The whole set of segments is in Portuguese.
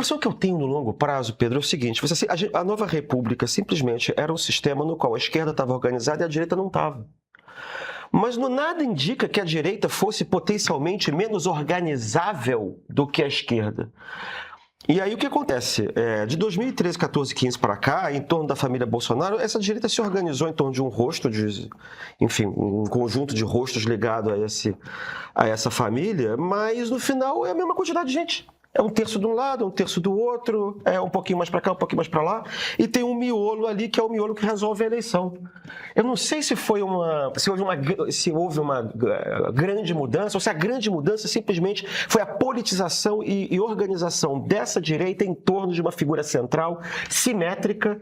impressão que eu tenho no longo prazo, Pedro, é o seguinte: a Nova República simplesmente era um sistema no qual a esquerda estava organizada e a direita não estava. Mas nada indica que a direita fosse potencialmente menos organizável do que a esquerda. E aí o que acontece? De 2013, 14, 15 para cá, em torno da família Bolsonaro, essa direita se organizou em torno de um rosto, enfim, um conjunto de rostos ligado a essa família, mas no final é a mesma quantidade de gente. É um terço de um lado, um terço do outro, é um pouquinho mais para cá, um pouquinho mais para lá, e tem um miolo ali que é o miolo que resolve a eleição. Eu não sei se houve uma grande mudança, ou se a grande mudança simplesmente foi a politização e organização dessa direita em torno de uma figura central, simétrica,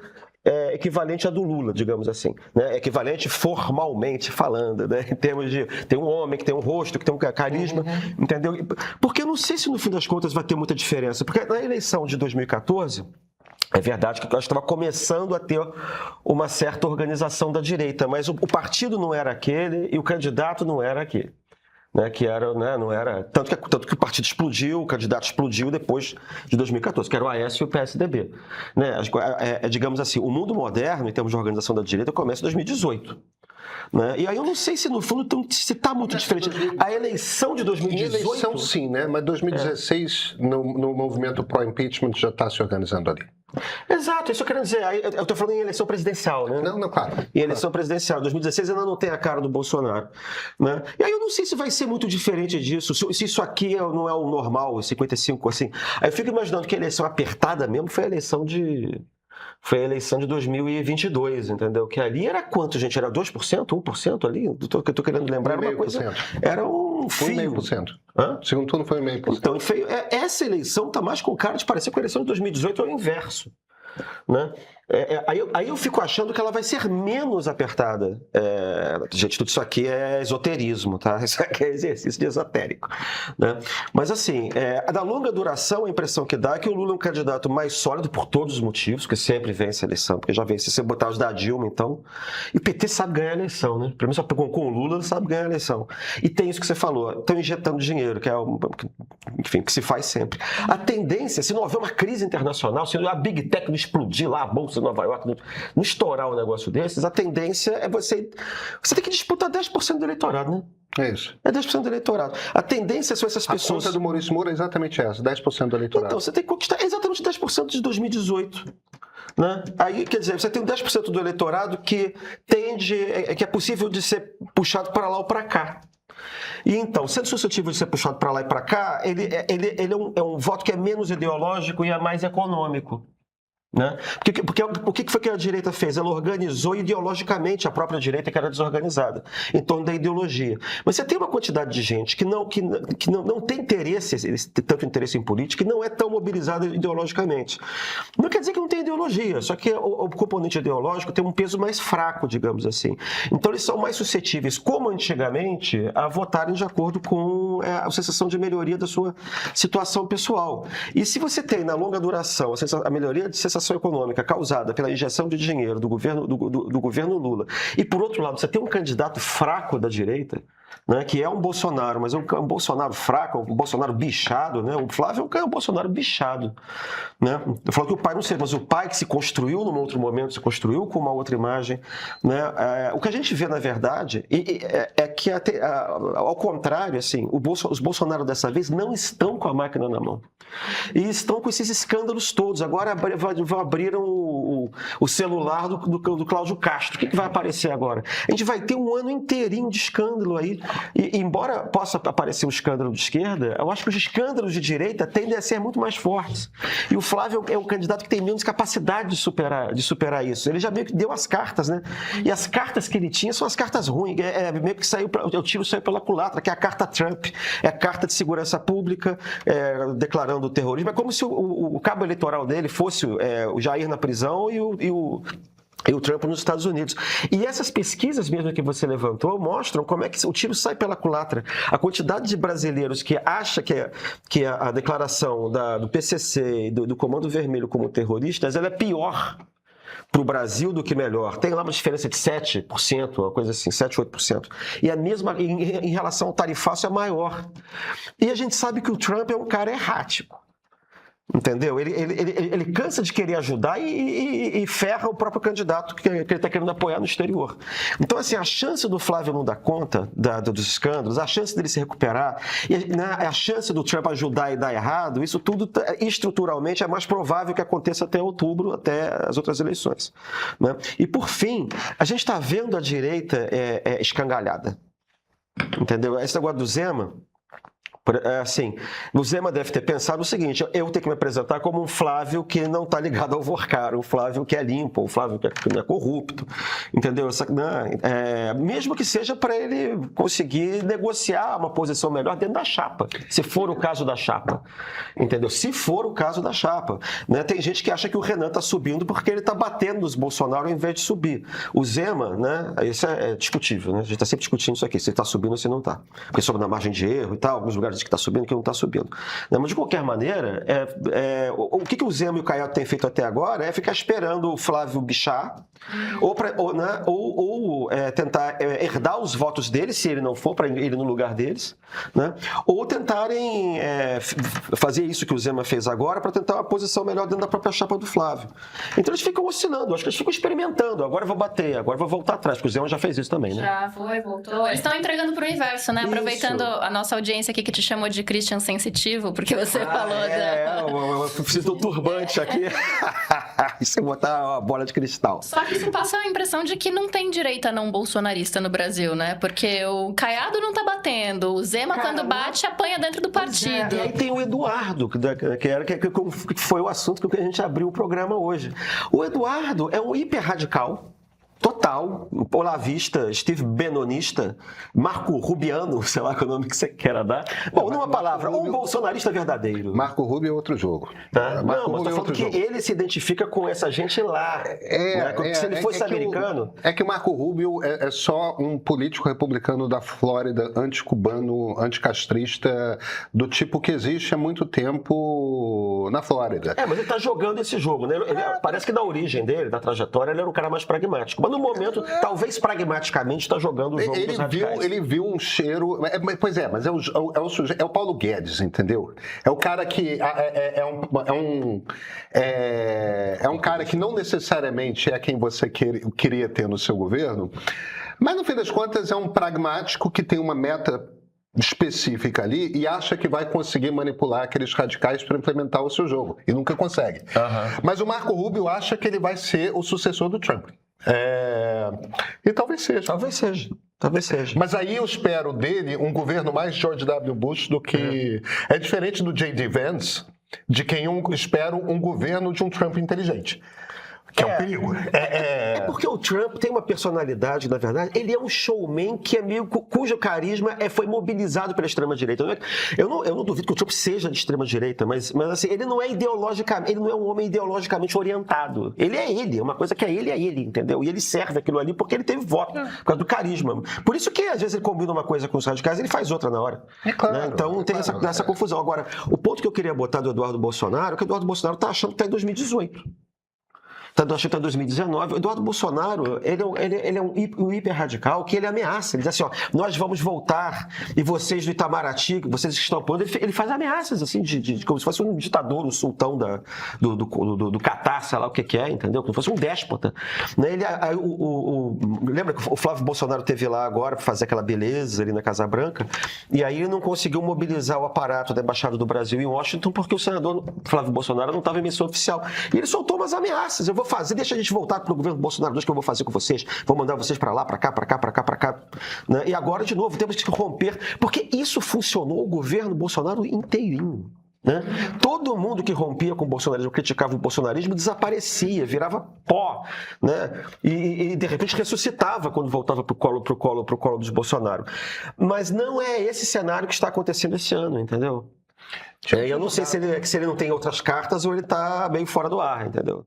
equivalente à do Lula, digamos assim, né? Equivalente formalmente falando, né? Em termos de tem um homem que tem um rosto, que tem um carisma, entendeu? Porque eu não sei se no fim das contas vai ter muita diferença, porque na eleição de 2014 é verdade que eu estava começando a ter uma certa organização da direita, mas o partido não era aquele e o candidato não era aquele. Né, que era, né, não era tanto que o partido explodiu, o candidato explodiu depois de 2014, que era o Aécio e o PSDB, né, digamos assim, o mundo moderno em termos de organização da direita começa em 2018, né, e aí eu não sei se no fundo se está muito diferente. A eleição de 2018... Em eleição sim, né, mas 2016 no movimento pró-impeachment já está se organizando ali. Exato, isso eu quero dizer. Eu estou falando em eleição presidencial, né? Não, claro. Em eleição presidencial. 2016 ainda não tem a cara do Bolsonaro, né? E aí eu não sei se vai ser muito diferente disso, se isso aqui não é o normal, 55, assim. Aí eu fico imaginando que a eleição apertada mesmo foi a eleição de 2022, entendeu? Que ali era quanto, gente? Era 2%, 1% ali? O que eu estou querendo lembrar era uma coisa... Era um fio. 1,5%. O segundo turno foi 1,5%. Então, essa eleição está mais com cara de parecer com a eleição de 2018 ao inverso, né? Aí eu fico achando que ela vai ser menos apertada. Gente, tudo isso aqui é esoterismo, tá? Isso aqui é exercício de esotérico, né? Mas assim, da longa duração, a impressão que dá é que o Lula é um candidato mais sólido por todos os motivos, porque sempre vence a eleição, porque já vence. Se você botar os da Dilma, então... E o PT sabe ganhar a eleição, né? Pelo menos só com o Lula sabe ganhar a eleição. E tem isso que você falou, estão injetando dinheiro, que é enfim, que se faz sempre. A tendência, se não houver uma crise internacional, se a Big Tech não explodir lá, a Bolsa de Nova York, não estourar um negócio desses, a tendência é você tem que disputar 10% do eleitorado, né? É isso. É 10% do eleitorado. A tendência são essas pessoas... A conta do Maurício Moura é exatamente essa, 10% do eleitorado. Então, você tem que conquistar exatamente 10% de 2018. Né? Aí, quer dizer, você tem 10% do eleitorado que é possível de ser puxado para lá ou para cá. E então, sendo suscetível de ser puxado para lá e para cá, ele é um voto que é menos ideológico e é mais econômico. Né? Porque o que foi que a direita fez? Ela organizou ideologicamente a própria direita, que era desorganizada, em torno da ideologia. Mas você tem uma quantidade de gente que não tem tanto interesse em política, que não é tão mobilizada ideologicamente. Não quer dizer que não tem ideologia, só que o componente ideológico tem um peso mais fraco, digamos assim. Então eles são mais suscetíveis, como antigamente, a votarem de acordo com a sensação de melhoria da sua situação pessoal. E se você tem, na longa duração, a melhoria de sensação econômica causada pela injeção de dinheiro do governo Lula, e por outro lado você tem um candidato fraco da direita, né, que é um Bolsonaro, mas é um Bolsonaro fraco, um Bolsonaro bichado, né? O Flávio é um Bolsonaro bichado, né? Eu falo que o pai não sei, mas o pai que se construiu num outro momento, se construiu com uma outra imagem, né? O que a gente vê na verdade é que ao contrário, assim, os Bolsonaro dessa vez não estão com a máquina na mão e estão com esses escândalos todos. Agora abriram o celular do Cláudio Castro. O que vai aparecer agora? A gente vai ter um ano inteirinho de escândalo aí. E embora possa aparecer um escândalo de esquerda, eu acho que os escândalos de direita tendem a ser muito mais fortes. E o Flávio é um candidato que tem menos capacidade de superar isso. Ele já meio que deu as cartas, né? E as cartas que ele tinha são as cartas ruins. Meio que o tiro saiu pela culatra, que é a carta Trump. É a carta de segurança pública, declarando o terrorismo. É como se o cabo eleitoral dele fosse o Jair na prisão e o Trump nos Estados Unidos. E essas pesquisas mesmo que você levantou mostram como é que o tiro sai pela culatra. A quantidade de brasileiros que acha que a declaração do PCC e do Comando Vermelho como terroristas, ela é pior para o Brasil do que melhor. Tem lá uma diferença de 7%, uma coisa assim, 7%, 8%. E a mesma em relação ao tarifaço é maior. E a gente sabe que o Trump é um cara errático. Entendeu? Ele cansa de querer ajudar e ferra o próprio candidato que ele está querendo apoiar no exterior. Então, assim, a chance do Flávio não dar conta dos escândalos, a chance dele se recuperar, a chance do Trump ajudar e dar errado, isso tudo estruturalmente é mais provável que aconteça até outubro, até as outras eleições. Né? E, por fim, a gente está vendo a direita escangalhada. Entendeu? Esse negócio do Zema... Assim, o Zema deve ter pensado o seguinte: eu tenho que me apresentar como um Flávio que não está ligado ao Vorcar, um Flávio que é limpo, um Flávio que não é corrupto, entendeu? Mesmo que seja para ele conseguir negociar uma posição melhor dentro da chapa, se for o caso da chapa, entendeu? Se for o caso da chapa, né? Tem gente que acha que o Renan está subindo porque ele está batendo nos Bolsonaro ao invés de subir. O Zema, né? Isso é discutível, né? A gente está sempre discutindo isso aqui, se ele está subindo ou se não está, porque sobe na margem de erro e tal, alguns lugares que está subindo, que não está subindo. Mas, de qualquer maneira, o que o Zema e o Caiado têm feito até agora é ficar esperando o Flávio bichar ou tentar herdar os votos dele, se ele não for, para ele no lugar deles, né? Ou tentarem fazer isso que o Zema fez agora para tentar uma posição melhor dentro da própria chapa do Flávio. Então, eles ficam oscilando, acho que eles ficam experimentando. Agora eu vou bater, agora eu vou voltar atrás, porque o Zema já fez isso também, né? Já foi, voltou. Eles estão entregando para o universo, né? Aproveitando a nossa audiência aqui que te chamou de Christian sensitivo, porque você falou eu preciso do turbante aqui. E você botar uma bola de cristal. Só que isso passa a impressão de que não tem direita não bolsonarista no Brasil, né? Porque o Caiado não tá batendo, o Zema, quando bate, apanha dentro do partido. E aí tem o Eduardo, que foi o assunto que a gente abriu o programa hoje. O Eduardo é um hiperradical. Total, olavista, Steve Bannonista, Marco Rubiano, sei lá qual é o nome que você queira dar. Bom, numa palavra, um bolsonarista verdadeiro. Marco Rubio é outro jogo. Tá? Não, mas tô falando que ele se identifica com essa gente lá. Se ele fosse americano... Que o Marco Rubio é só um político republicano da Flórida, anticubano, anticastrista, do tipo que existe há muito tempo na Flórida. Mas ele tá jogando esse jogo, né? Parece que da origem dele, da trajetória, ele era um cara mais pragmático. No momento, talvez pragmaticamente, está jogando o jogo dos radicais. Ele viu um cheiro... Mas é o Paulo Guedes, entendeu? É o cara que... É um cara que não necessariamente é quem você queria ter no seu governo, mas, no fim das contas, é um pragmático que tem uma meta específica ali e acha que vai conseguir manipular aqueles radicais para implementar o seu jogo. E nunca consegue. Mas o Marco Rubio acha que ele vai ser o sucessor do Trump. E talvez seja. Talvez seja. Mas aí eu espero dele um governo mais George W. Bush do que... É diferente do J.D. Vance, de quem eu espero um governo de um Trump inteligente. Que é um perigo. Porque o Trump tem uma personalidade, na verdade, ele é um showman que é meio cujo carisma foi mobilizado pela extrema-direita. Eu não duvido que o Trump seja de extrema-direita, mas assim, ele não é um homem ideologicamente orientado. Ele é uma coisa que é ele, entendeu? E ele serve aquilo ali porque ele teve voto, por causa do carisma. Por isso que, às vezes, ele combina uma coisa com os radicais e ele faz outra na hora. Claro, né? Então, tem essa confusão. Agora, o ponto que eu queria botar do Eduardo Bolsonaro é que o Eduardo Bolsonaro está achando que está em 2018. Acho que está em 2019. O Eduardo Bolsonaro, ele é um hiper-radical que ele ameaça. Ele diz assim, nós vamos voltar e vocês do Itamaraty, vocês que estão apoiando, ele faz ameaças, assim, como se fosse um ditador, um sultão do Catar, sei lá o que é, entendeu? Como se fosse um déspota. Né? Lembra que o Flávio Bolsonaro teve lá agora para fazer aquela beleza ali na Casa Branca, e aí ele não conseguiu mobilizar o aparato da Embaixada do Brasil em Washington porque o senador Flávio Bolsonaro não estava em missão oficial. E ele soltou umas ameaças. Eu vou fazer, deixa a gente voltar para o governo Bolsonaro, deixa que eu vou fazer com vocês, vou mandar vocês para lá, para cá. Né? E agora, de novo, temos que romper, porque isso funcionou o governo Bolsonaro inteirinho. Né? Todo mundo que rompia com o bolsonarismo, criticava o bolsonarismo, desaparecia, virava pó, né? E de repente ressuscitava quando voltava pro colo dos Bolsonaro. Mas não é esse cenário que está acontecendo esse ano, entendeu? Eu não sei se ele não tem outras cartas ou ele está meio fora do ar, entendeu?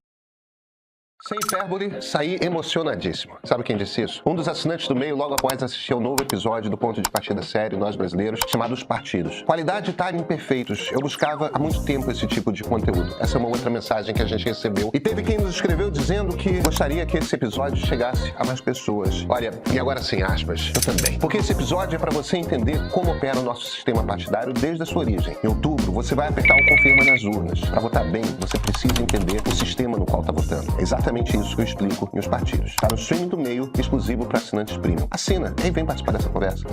Sem hipérbole, saí emocionadíssimo. Sabe quem disse isso? Um dos assinantes do Meio logo após assistir ao novo episódio do Ponto de Partida Sério, Nós Brasileiros, chamado Os Partidos. Qualidade e timing perfeitos. Eu buscava há muito tempo esse tipo de conteúdo. Essa é uma outra mensagem que a gente recebeu. E teve quem nos escreveu dizendo que gostaria que esse episódio chegasse a mais pessoas. Olha, e agora sem aspas, eu também. Porque esse episódio é para você entender como opera o nosso sistema partidário desde a sua origem. Em outubro, você vai apertar o confirma nas urnas. Para votar bem, você precisa entender o sistema no qual está votando. É exatamente isso que eu explico em Os Partidos. Está no streaming do Meio, exclusivo para assinantes premium. Assina e vem participar dessa conversa.